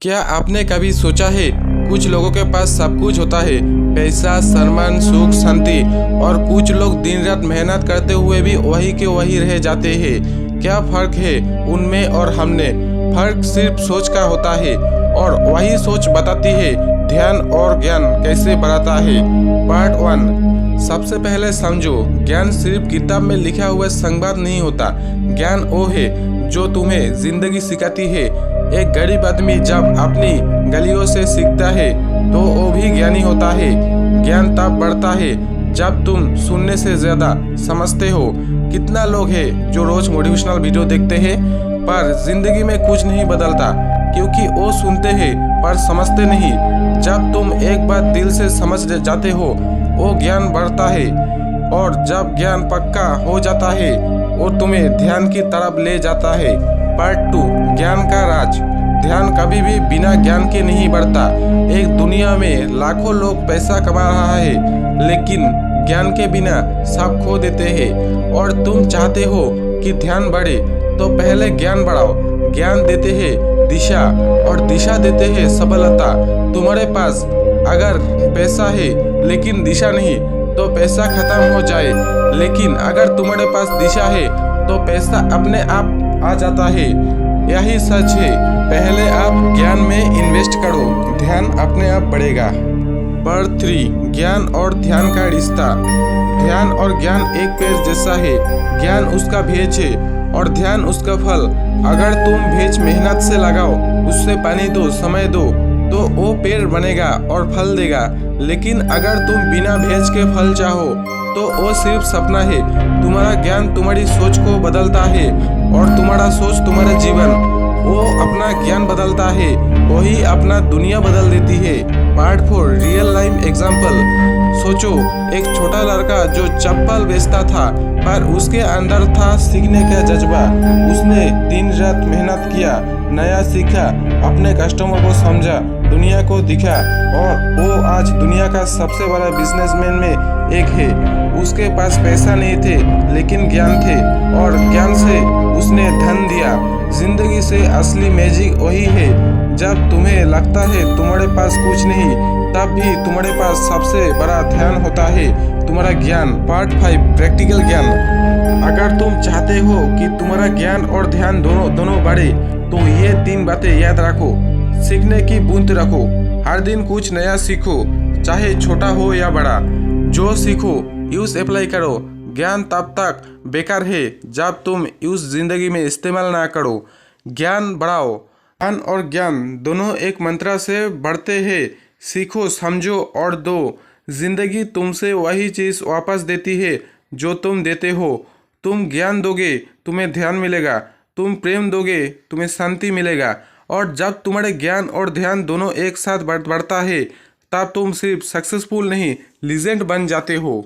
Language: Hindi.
क्या आपने कभी सोचा है, कुछ लोगों के पास सब कुछ होता है, पैसा, सम्मान, सुख, शांति, और कुछ लोग दिन रात मेहनत करते हुए भी वही के वही रह जाते हैं। क्या फर्क है उनमें और हमने? फर्क सिर्फ सोच का होता है, और वही सोच बताती है ध्यान और ज्ञान कैसे बढ़ाता है। पार्ट 1। सबसे पहले समझो, ज्ञान सिर्फ किताब में लिखा हुआ संवाद नहीं होता। ज्ञान वो है जो तुम्हें जिंदगी सिखाती है। एक गरीब आदमी जब अपनी गलियों से सीखता है तो वो भी ज्ञानी होता है। ज्ञान तब बढ़ता है जब तुम सुनने से ज्यादा समझते हो। कितना लोग हैं जो रोज मोटिवेशनल वीडियो देखते हैं पर जिंदगी में कुछ नहीं बदलता, क्योंकि वो सुनते हैं पर समझते नहीं। जब तुम एक बात दिल से समझ जाते हो, वो ज्ञान बढ़ता है, और जब ज्ञान पक्का हो जाता है वो तुम्हें ध्यान की तरफ ले जाता है। पार्ट 2। ज्ञान का राज। ध्यान कभी भी बिना ज्ञान के नहीं बढ़ता। एक दुनिया में लाखों लोग पैसा कमा रहा है, लेकिन ज्ञान के बिना सब खो देते हैं। और तुम चाहते हो कि ध्यान बढ़े तो पहले ज्ञान बढ़ाओ। ज्ञान देते हैं दिशा, और दिशा देते हैं सफलता। तुम्हारे पास अगर पैसा है लेकिन दिशा नहीं तो पैसा खत्म हो जाए, लेकिन अगर तुम्हारे पास दिशा है तो पैसा अपने आप आ जाता है। यही सच है। पहले आप ज्ञान में इन्वेस्ट करो, ध्यान अपने आप बढ़ेगा। पार्ट 3। ज्ञान और ध्यान का रिश्ता। ध्यान और ज्ञान एक पेड़ जैसा है। ज्ञान उसका बीज है और ध्यान उसका फल। अगर तुम बीज मेहनत से लगाओ, उससे पानी दो, समय दो, तो वो पेड़ बनेगा और फल देगा। लेकिन अगर तुम बिना बीज के फल चाहो तो वो सिर्फ सपना है। तुम्हारा ज्ञान तुम्हारी सोच को बदलता है, और तुम्हारा सोच तुम्हारा जीवन। वो अपना ज्ञान बदलता है, वही अपना दुनिया बदल देती है। पार्ट 4। Real life example. सोचो, एक छोटा लड़का जो चप्पल बेचता था, पर उसके अंदर था सीखने का जज्बा। उसने दिन रात मेहनत किया, नया सीखा, अपने कस्टमर को समझा, दुनिया को दिखा, और वो आज दुनिया का सबसे बड़ा बिजनेसमैन में एक है। उसके पास पैसा नहीं थे लेकिन ज्ञान थे, और ज्ञान से उसने धन दिया। जिंदगी से असली मैजिक वही है जब तुम्हें लगता है तुम्हारे पास कुछ नहीं, तब भी तुम्हारे पास सबसे बड़ा ध्यान होता है, तुम्हारा ज्ञान। पार्ट 5। प्रैक्टिकल ज्ञान। अगर तुम चाहते हो कि तुम्हारा ज्ञान और ध्यान दोनों बढ़े तो ये 3 बातें याद रखो। सीखने की बूंद रखो। हर दिन कुछ नया सीखो, चाहे छोटा हो या बड़ा। जो सीखो यूज अप्लाई करो। ज्ञान तब तक बेकार है जब तुम यूज जिंदगी में इस्तेमाल ना करो। ज्ञान बढ़ाओ। ज्ञान और ज्ञान दोनों एक मंत्र से बढ़ते हैं। सीखो, समझो और दो। जिंदगी तुमसे वही चीज़ वापस देती है जो तुम देते हो। तुम ज्ञान दोगे, तुम्हें ध्यान मिलेगा। तुम प्रेम दोगे, तुम्हें शांति मिलेगा। और जब तुम्हारे ज्ञान और ध्यान दोनों एक साथ बढ़ता है, तब तुम सिर्फ सक्सेसफुल नहीं, लीजेंड बन जाते हो।